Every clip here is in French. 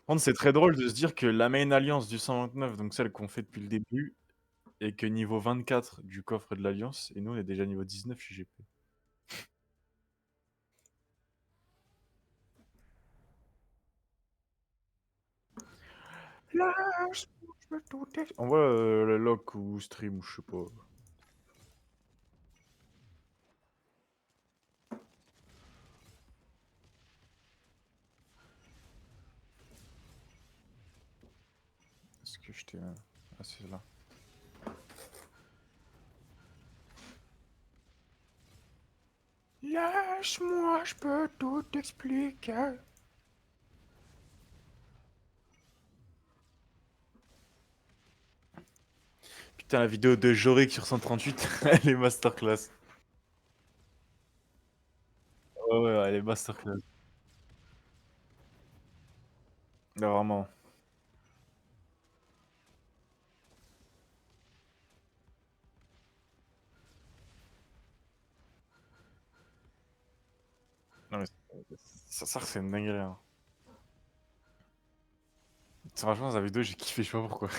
Par contre, c'est très drôle de se dire que la main alliance du 129, donc celle qu'on fait depuis le début, est que niveau 24 du coffre de l'alliance, et nous on est déjà niveau 19 chez GP. Lâche-moi, je peux tout envoie, le lock ou stream ou je sais pas. Est-ce que je t'ai ah c'est là. Lâche-moi, je peux tout expliquer. Putain, la vidéo de Jorik sur 138, elle est masterclass. Ouais, ouais, elle est masterclass. Là, vraiment. Non, mais ça c'est une dinguerie, hein. Franchement, sa vidéo, j'ai kiffé, je sais pas pourquoi.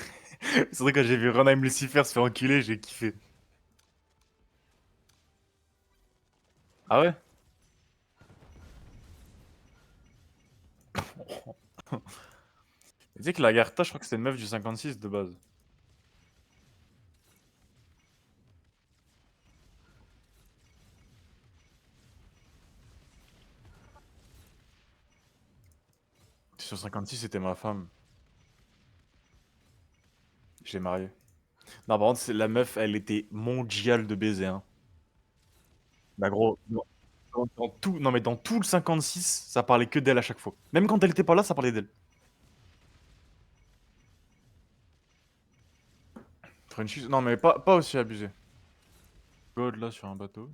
C'est vrai, quand j'ai vu Ronheim Lucifer se faire enculer, j'ai kiffé. Ah ouais? Tu sais que la Garta, je crois que c'était une meuf du 56 de base. Sur 56, c'était ma femme. J'ai marié. Non, par contre, la meuf, elle était mondiale de baiser, hein. Bah gros, dans tout, non mais dans tout le 56, ça parlait que d'elle à chaque fois. Même quand elle était pas là, ça parlait d'elle. Frenchies, non mais pas aussi abusé. God là sur un bateau.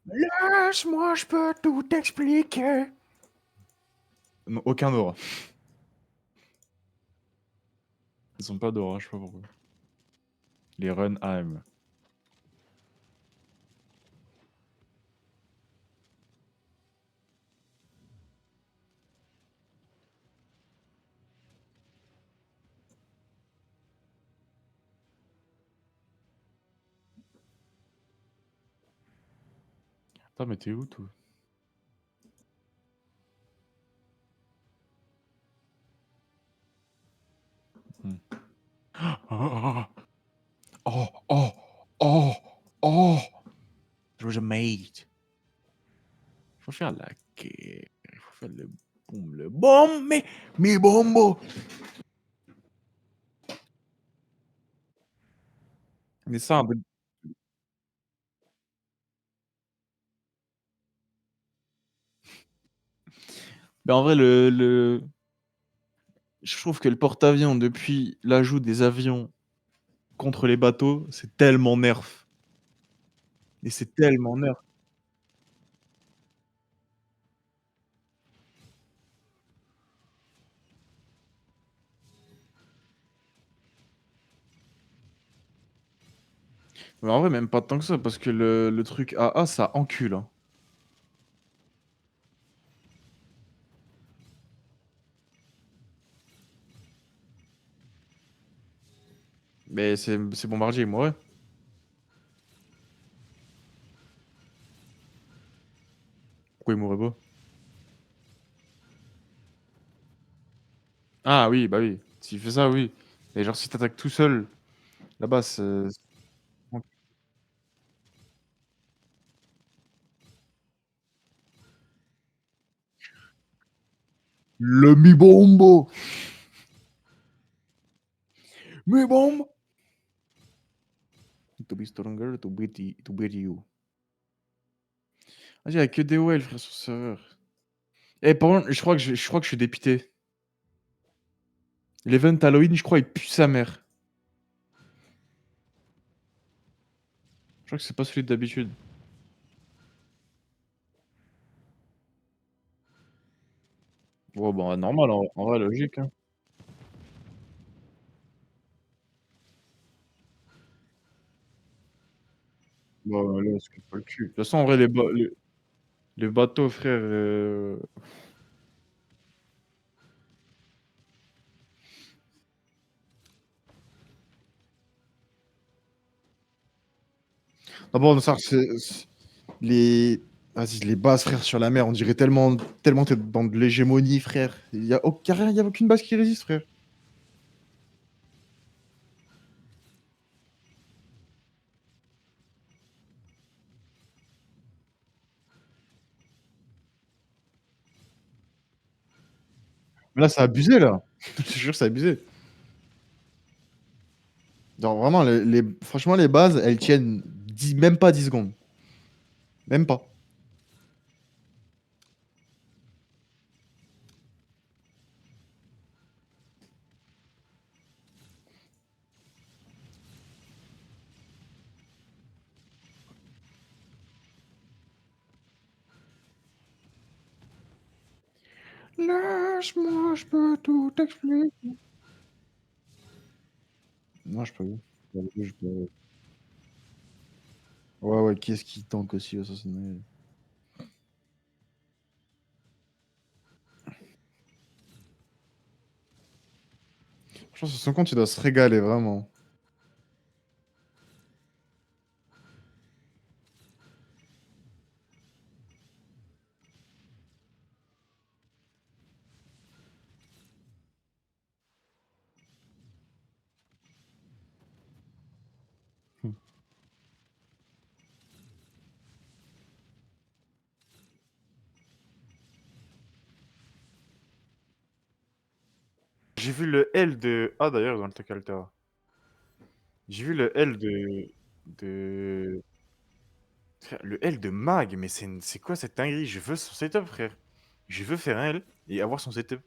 Lâche-moi, je peux tout expliquer. Non, aucun Dora. Ils sont pas Dora, je sais pas pourquoi. Les Run AM. Attends, mais t'es où, toi? Hmm. Oh, oh, oh, oh, oh. Georgia Mate. Faut faire la guerre. Il faut faire le boom, mais mi bombo. Mais ça, mais en vrai, je trouve que le porte-avions, depuis l'ajout des avions contre les bateaux, c'est tellement nerf. Et c'est tellement nerf. Mais en vrai, même pas tant que ça, parce que le truc AA, ça encule, hein. Mais c'est bombardier, moi, ouais. Pourquoi il mourrait pas? Ah oui, bah oui. S'il fait ça, oui. Mais genre, si t'attaques tout seul, là-bas, le mi bombo! Mi bombo! To be stronger, to beat you. Vas-y, il y a que des OL, frère, sur ce serveur. Eh, par contre, je crois que je suis dépité. L'event Halloween, je crois, il pue sa mère. Je crois que c'est pas celui d'habitude. Ouais, bah, normal en vrai logique, hein. Bah, là, on se casse pas le cul. De toute façon, en vrai, les bateaux, frère, ah bon, ça, c'est les vas-y, les bases, frère, sur la mer, on dirait tellement tu es dans de l'hégémonie, frère. Il y a aucune base qui résiste, frère. Mais là, c'est abusé, là. Je te jure, c'est abusé. Genre vraiment les franchement, les bases, elles tiennent 10 même pas 10 secondes, même pas. Laisse-moi, je peux tout expliquer. Non, je peux je peux ouais, ouais, qui est-ce qui tank aussi Assassin's Creed? Je pense que son compte, il doit se régaler vraiment. Mmh. J'ai vu le L de ah d'ailleurs dans le Tech Alter. J'ai vu le L de frère, le L de Mag, mais c'est quoi cette dinguerie? Je veux son setup, frère. Je veux faire un L et avoir son setup.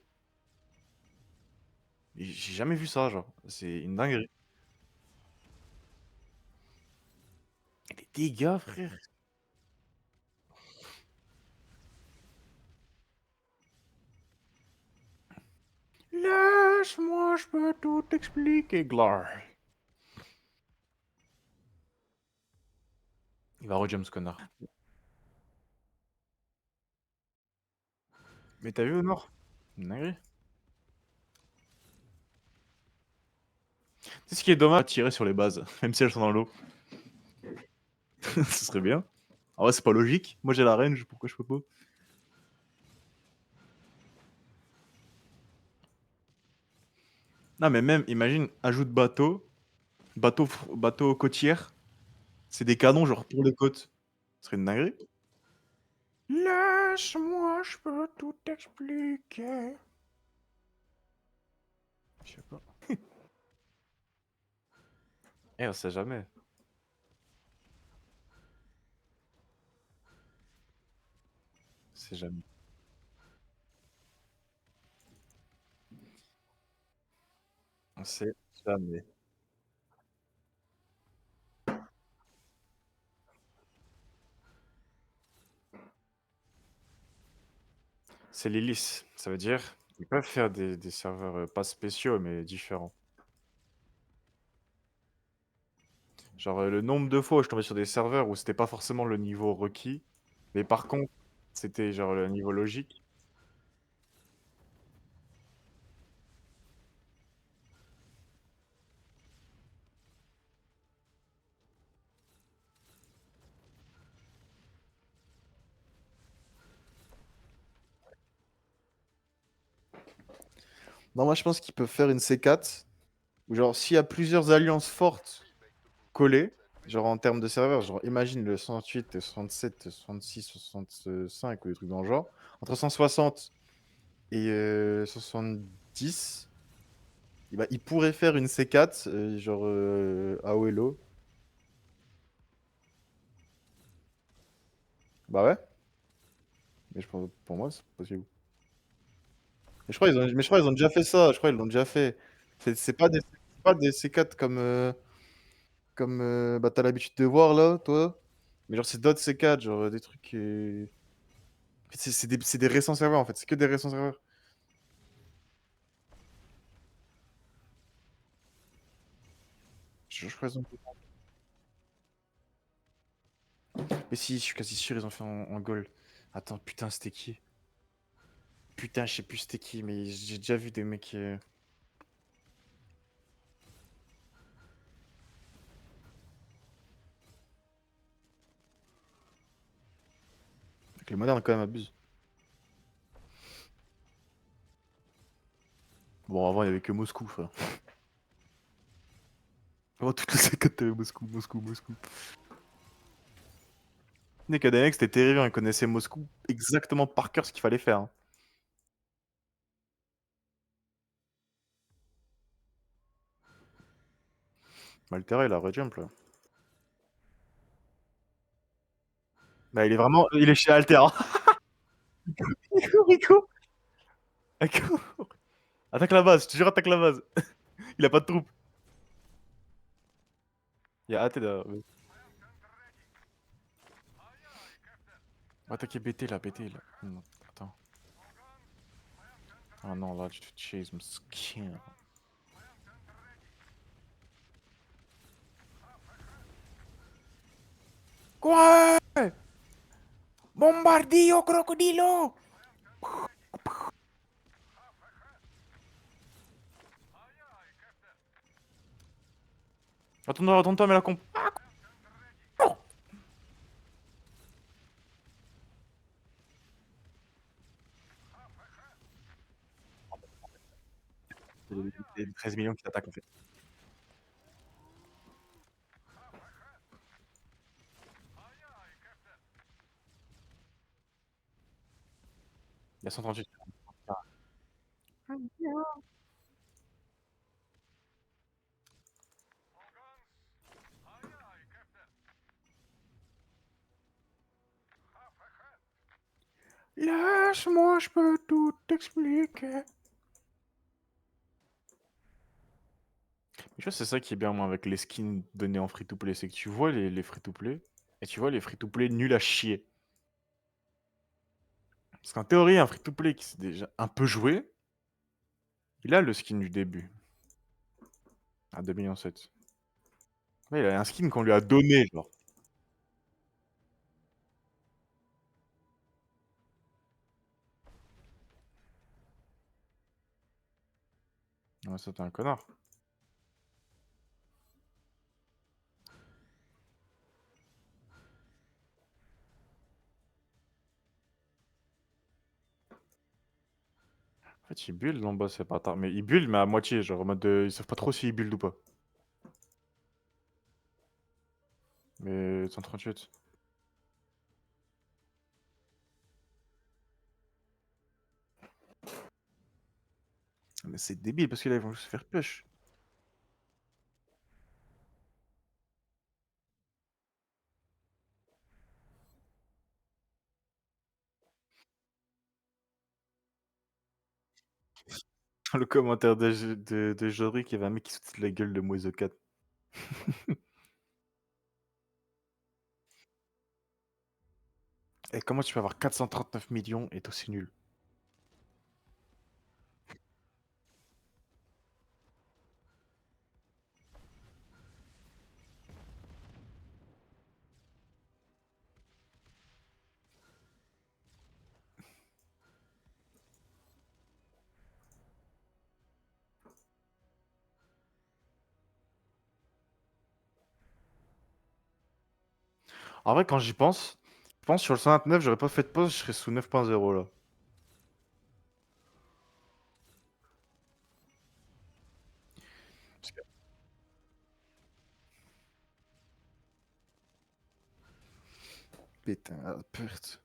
J'ai jamais vu ça, genre. C'est une dinguerie. Et les dégâts, frère. Laisse-moi, je peux tout expliquer, Glar. Il va re-jump ce connard. Mais t'as vu au nord? Une dinguerie. Tu sais ce qui est dommage, tirer sur les bases, même si elles sont dans l'eau. Ce serait bien. En vrai, c'est pas logique. Moi, j'ai la range, pourquoi je peux pas? Non, mais même, imagine, ajoute bateau côtière. C'est des canons, genre pour les côtes. Ce serait une dinguerie. Laisse-moi, je peux tout expliquer. Je sais pas. Eh, on sait jamais. On sait jamais. On sait jamais. C'est l'hélice. Ça veut dire ils peuvent faire des serveurs pas spéciaux, mais différents. Genre, le nombre de fois où je tombais sur des serveurs où c'était pas forcément le niveau requis, mais par contre, c'était genre le niveau logique. Non, moi je pense qu'ils peuvent faire une C4 où genre s'il y a plusieurs alliances fortes collées, genre en termes de serveurs, genre imagine le 68, 67, 66, 65 ou des trucs dans le genre, entre 160 et 70, et bah, ils pourraient faire une C4 genre AOLO. Bah ouais, mais je pense, pour moi c'est possible. Mais je crois qu'ils ont déjà fait ça. Je crois qu'ils l'ont déjà fait. C'est pas des C4 comme bah, t'as l'habitude de voir là, toi. Mais genre, c'est d'autres C4, genre des trucs. En fait, c'est des récents serveurs en fait. C'est que des récents serveurs. je présente. Mais si, je suis quasi sûr, ils ont fait en gold. Attends, putain, c'était qui? Putain, je sais plus c'était qui, mais j'ai déjà vu des mecs. Avec les modernes, quand même, abusent. Bon, avant, il y avait que Moscou, frère. Avant, toutes les 50, t'avais Moscou, Moscou, Moscou. Nekademec, c'était terrible, ils connaissaient Moscou exactement par cœur ce qu'il fallait faire, hein. Maltera, il a rejump là. Bah, il est vraiment. Il est chez Alter, hein. Rico. Rico. Attaque la base, je te jure, attaque la base. Il a pas de troupe. Il y a AT derrière. Attaquer BT là, BT là. Non, attends. Ah non, là, tu te chase, skin. Quoi? Bombardio crocodilo! Attends-toi, attends-toi, mais la comp. C'est 13 millions qui t'attaquent en fait. Il y a 138. Lâche-moi, je peux tout t'expliquer. Tu vois, c'est ça qui est bien, moi, avec les skins donnés en free-to-play, c'est que tu vois les free-to-play, et tu vois les free-to-play nuls à chier. Parce qu'en théorie, un free-to-play qui s'est déjà un peu joué, il a le skin du début, à 2,7 millions. Ouais, il a un skin qu'on lui a donné, genre. Ouais, ça, t'es un connard. En fait, il build en bas, c'est pas tard. Mais il build, mais à moitié, genre en mode. Ils savent pas trop s'il build ou pas. Mais 138. Mais c'est débile parce que là, ils vont se faire push. Dans le commentaire de Jodrick, il y avait un mec qui se foutait de la gueule de Moiso 4. Et comment tu peux avoir 439 millions et être aussi nul? En vrai, quand j'y pense, je pense sur le 129, j'aurais pas fait de pause, je serais sous 9.0 là. Parce que- Putain, la perte.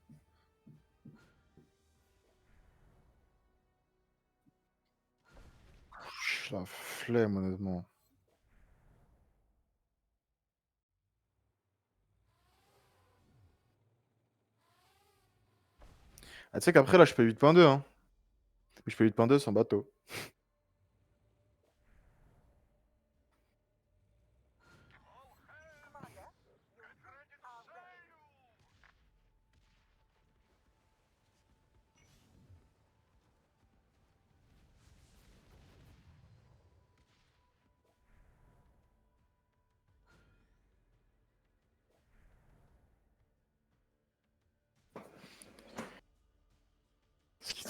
La flemme, honnêtement. Ah, tu sais qu'après, là, je fais 8.2, hein. Mais je fais 8.2 sans bateau.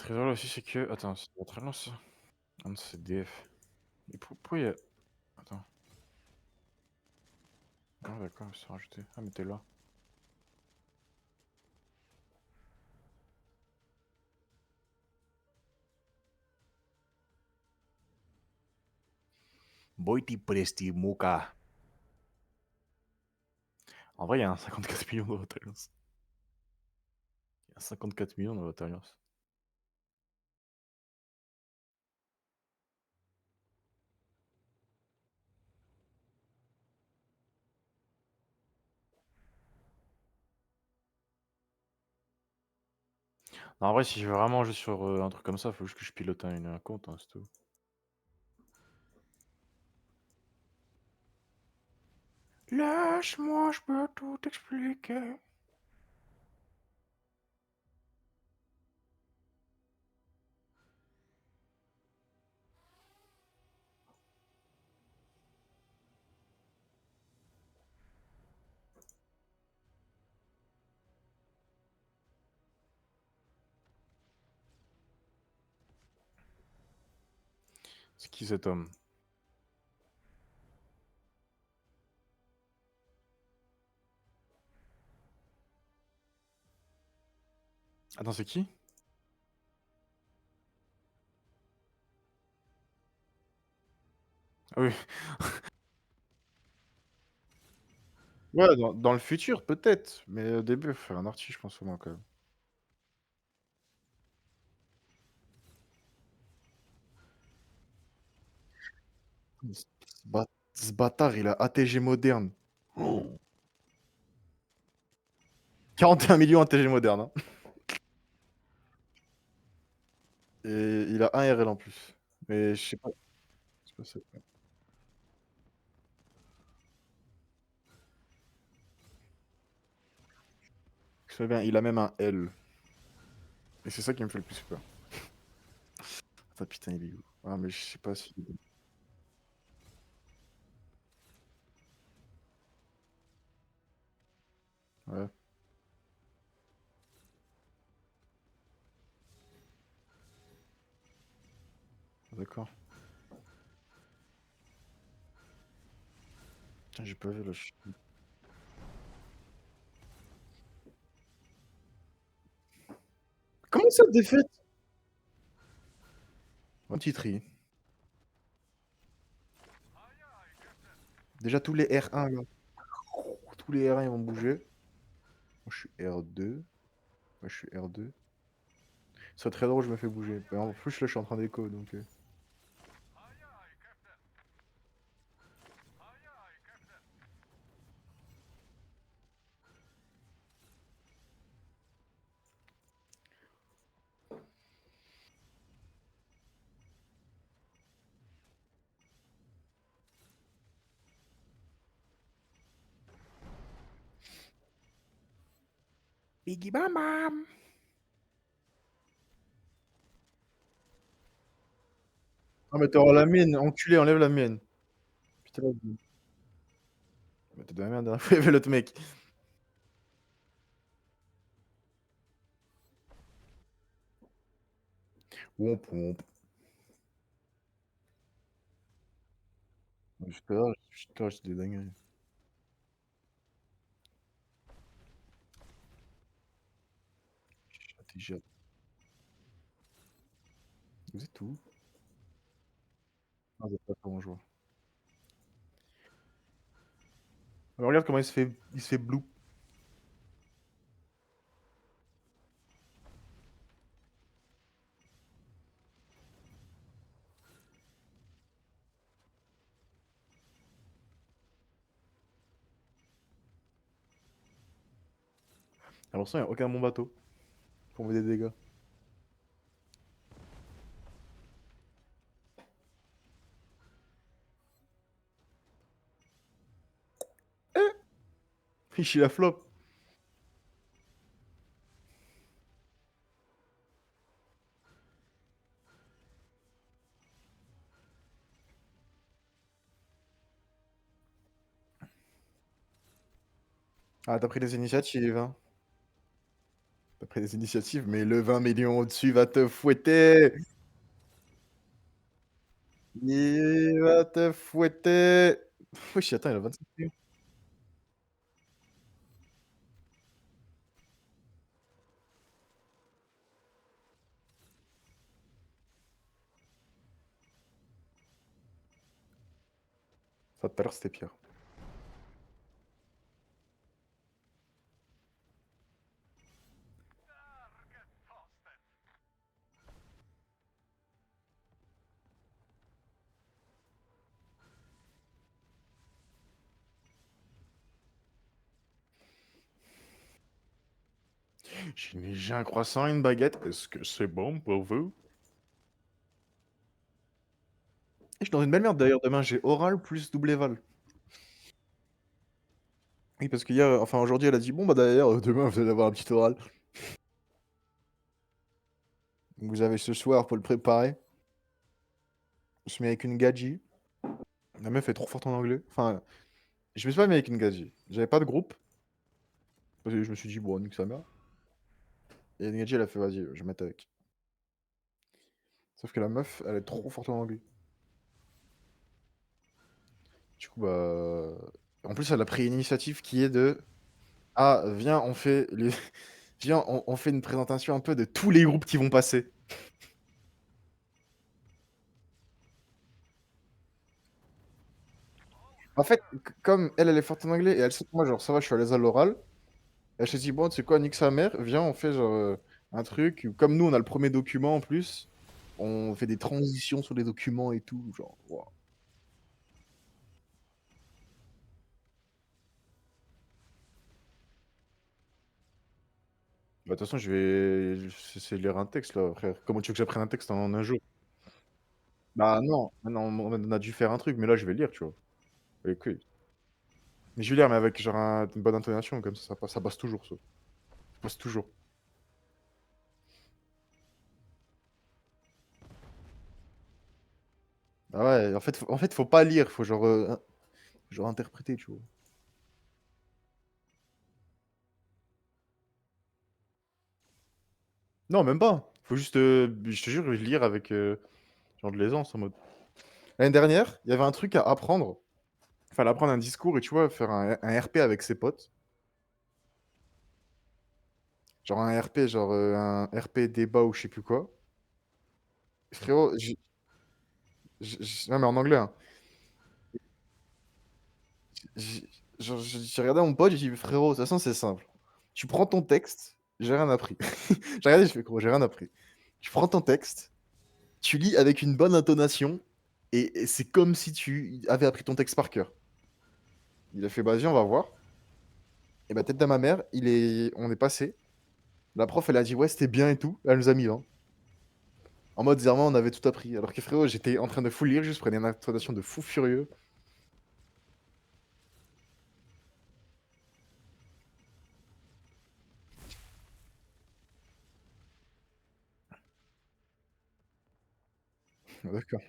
très drôle aussi, c'est que attends, c'est pas très long ça? Ah non, c'est DF. Mais pourquoi il y a attends. Ah d'accord, c'est rajouté. Ah mais tu là. Boiti presti muka. En vrai, il y a un 54 millions dans votre alliance. Il y a 54 millions dans votre alliance. Non, en vrai, si je veux vraiment jouer sur, un truc comme ça, faut juste que je pilote un compte, hein, c'est tout. Laisse-moi, je peux tout expliquer. C'est qui cet homme? Attends, c'est qui? Ah oui. Ouais, dans le futur, peut-être, mais au début, faut faire un arty, je pense, au moins, quand même. Ce bâtard, il a ATG moderne. Oh. 41 millions ATG moderne, hein. Et il a 1 RL en plus. Mais je sais pas c'est je bien, il a même un L. Et c'est ça qui me fait le plus peur. Attends, putain, il est où? Ah, mais je sais pas si. Ouais, d'accord. Putain, j'ai pas vu là. Comment ça, défaite? Un titri. Déjà, tous les R1 là. Tous les R1 ils vont bouger. Moi, je suis R2. Moi, je suis R2. Ce serait très drôle, je me fais bouger. Mais en plus, là, je suis en train d'écho donc. Biggie Bam Bam! Ah, mais t'auras la mienne, enculé, enlève la mienne. Putain, bah, t'es de la merde, hein. Faut lever l'autre mec. Womp womp. Jusque-là, c'est des dingueries. Déjà. Vous êtes où? Ah, vous êtes pas comment je vois. Alors, regarde comment il se fait blue. Alors, ça, il n'y a aucun bon bateau pour mettre des dégâts. Fichi la flop. Ah, t'as pris des initiatives, hein. après des initiatives, mais le 20 millions au-dessus va te fouetter! Il va te fouetter! Wesh, attends, il a 25 millions. Ça, tout à l'heure, c'était pire. J'ai un croissant et une baguette. Est-ce que c'est bon pour vous? Et je suis dans une belle merde d'ailleurs, demain j'ai oral plus double éval. Oui, parce qu'hier, enfin aujourd'hui, elle a dit: «Bon, bah, d'ailleurs, demain, vous allez avoir un petit oral. Donc vous avez ce soir pour le préparer». Je me suis mis avec une gadji. La meuf est trop forte en anglais. Enfin, je me suis pas mis avec une gadji. J'avais pas de groupe, parce que je me suis dit: «Bon, nique sa mère». Et une gadji, elle a fait: «Vas-y, je vais mettre avec». Sauf que la meuf, elle est trop forte en anglais. Du coup, bah, en plus, elle a pris l'initiative qui est de: «Ah, viens, on fait les viens, on fait une présentation un peu de tous les groupes qui vont passer». En fait, comme elle, elle est forte en anglais et elle sait que moi, genre, ça va, je suis à l'aise à l'oral. Elle s'est dit: «Bon, tu sais quoi? Nique sa mère, viens, on fait genre, un truc où comme nous, on a le premier document en plus, on fait des transitions sur les documents et tout», genre, waouh. Bah, de toute façon, je vais c'est lire un texte là, frère. Comment tu veux que j'apprenne un texte en un jour? Bah non, non, on a dû faire un truc, mais là, je vais lire, tu vois? Avec eux. Mais je vais lire, mais avec genre une bonne intonation, comme ça passe toujours ça. Ça passe toujours. Ah ouais, en fait, faut pas lire, faut genre, genre interpréter, tu vois? Non, même pas. Faut juste, je te jure, je vais lire avec, genre de l'aisance en mode l'année dernière, il y avait un truc à apprendre. Il fallait apprendre un discours et tu vois, faire un RP avec ses potes. Genre un RP, genre, un RP débat ou je sais plus quoi. Frérot, non mais en anglais, hein. J'ai j'ai regardé mon pote, j'ai dit: «Frérot, de toute façon, c'est simple. Tu prends ton texte», j'ai rien appris. J'ai regardé, je fais: «Gros, j'ai rien appris». Tu prends ton texte, tu lis avec une bonne intonation et c'est comme si tu avais appris ton texte par cœur. Il a fait: «Bah, viens, on va voir». Et bah, tête de ma mère, on est passé. La prof, elle a dit: «Ouais, c'était bien et tout». Elle nous a mis 20. En mode, zèrement, on avait tout appris. Alors que frérot, j'étais en train de full lire, juste prenais une intonation de fou furieux. D'accord.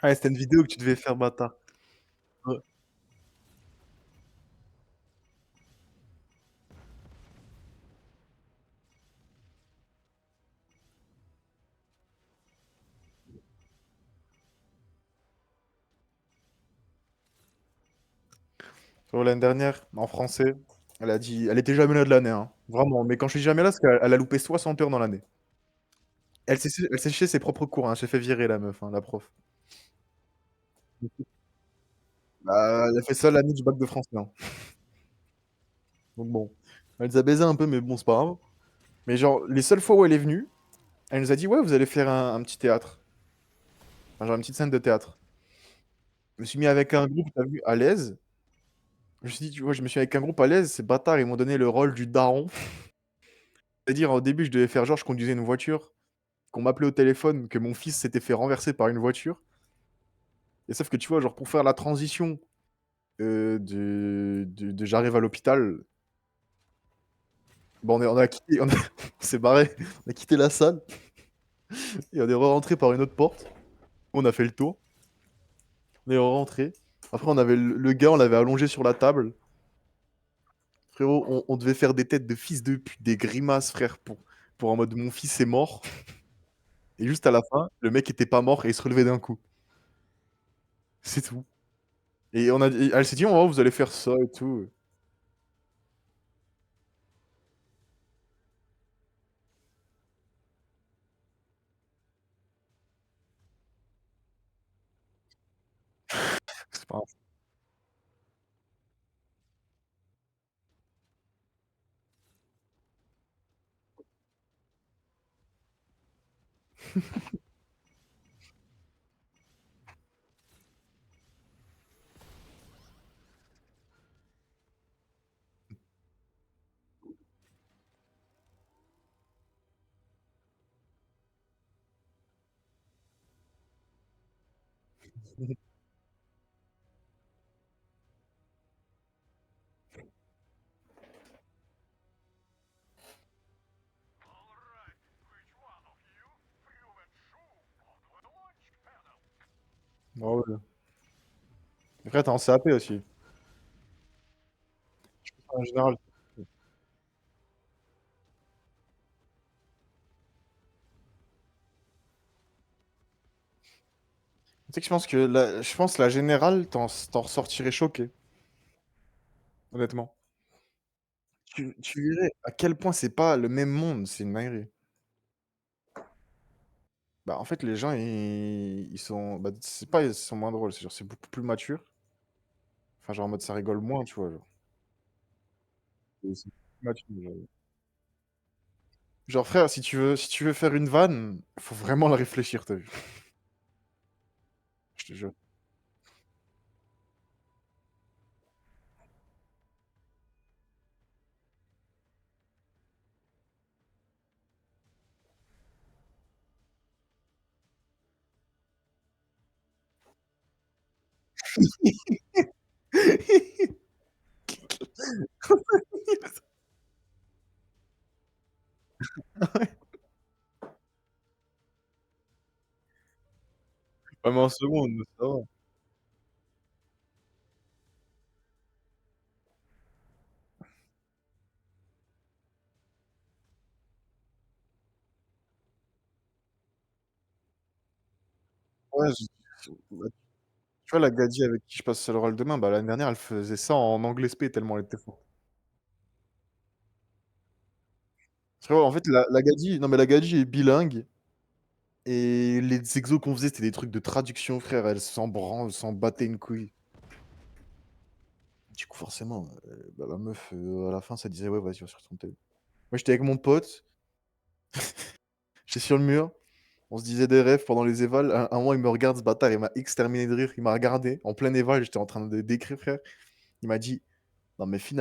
Ah, c'était une vidéo que tu devais faire, bâtard. Ouais. Frérot, l'année dernière, en français, elle a dit elle était jamais là de l'année, hein, vraiment. Mais quand je suis jamais là, c'est qu'elle a loupé 60 heures dans l'année. Elle séchait ses propres cours, hein, elle s'est fait virer la meuf, hein, la prof. Bah, elle a fait ça l'année du bac de français, hein. Donc bon, elle nous a baisé un peu, mais bon, c'est pas grave. Mais genre, les seules fois où elle est venue, elle nous a dit: «Ouais, vous allez faire un petit théâtre, enfin, genre une petite scène de théâtre». Je me suis mis avec un groupe, tu as vu, à l'aise. Je me suis dit, tu vois, je me suis mis avec un groupe à l'aise, ces bâtards, ils m'ont donné le rôle du daron. C'est-à-dire, au début, je devais faire genre, je conduisais une voiture, qu'on m'appelait au téléphone, que mon fils s'était fait renverser par une voiture. Et sauf que tu vois, genre, pour faire la transition, de j'arrive à l'hôpital, bon, on a quitté, on s'est barré, on a quitté la salle et on est re-rentré par une autre porte. On a fait le tour, on est re-rentré. Après, on avait le gars, on l'avait allongé sur la table. Frérot, on devait faire des têtes de fils de pute, des grimaces, frère, pour en mode mon fils est mort. Et juste à la fin, le mec était pas mort et il se relevait d'un coup. C'est tout. Et elle s'est dit, oh, vous allez faire ça et tout. C'est pas grave. Ah ouais. Après, t'es en CAP aussi. En général. Tu sais que je pense que la générale, t'en ressortirais choqué, honnêtement. Tu verrais à quel point c'est pas le même monde, c'est une dinguerie. Bah, en fait, les gens, ils sont. Bah, c'est pas ils sont moins drôles, c'est genre, c'est beaucoup plus mature. Enfin, genre, en mode, ça rigole moins, tu vois. C'est plus mature, genre. Genre, frère, si tu veux faire une vanne, faut vraiment la réfléchir, t'as vu? Je te jure. Ouais, mais en seconde, ça va. Ouais, bah, tu vois, la Gadi avec qui je passe le rôle demain, bah, l'année dernière, elle faisait ça en anglais SP tellement elle était forte. Frérot, en fait, la Gadi, non, mais la Gadi est bilingue et les exos qu'on faisait, c'était des trucs de traduction, frère. Elle s'en branle, s'en battait une couille. Du coup, forcément, bah, la meuf, à la fin, ça disait: «Ouais, vas-y, va sur ton tel». Moi, j'étais avec mon pote, j'étais sur le mur, on se disait des rêves pendant les évals. Un moment, il me regarde, ce bâtard, il m'a exterminé de rire. Il m'a regardé en plein éval, j'étais en train de d'écrire, frère. Il m'a dit: «Non, mais finalement»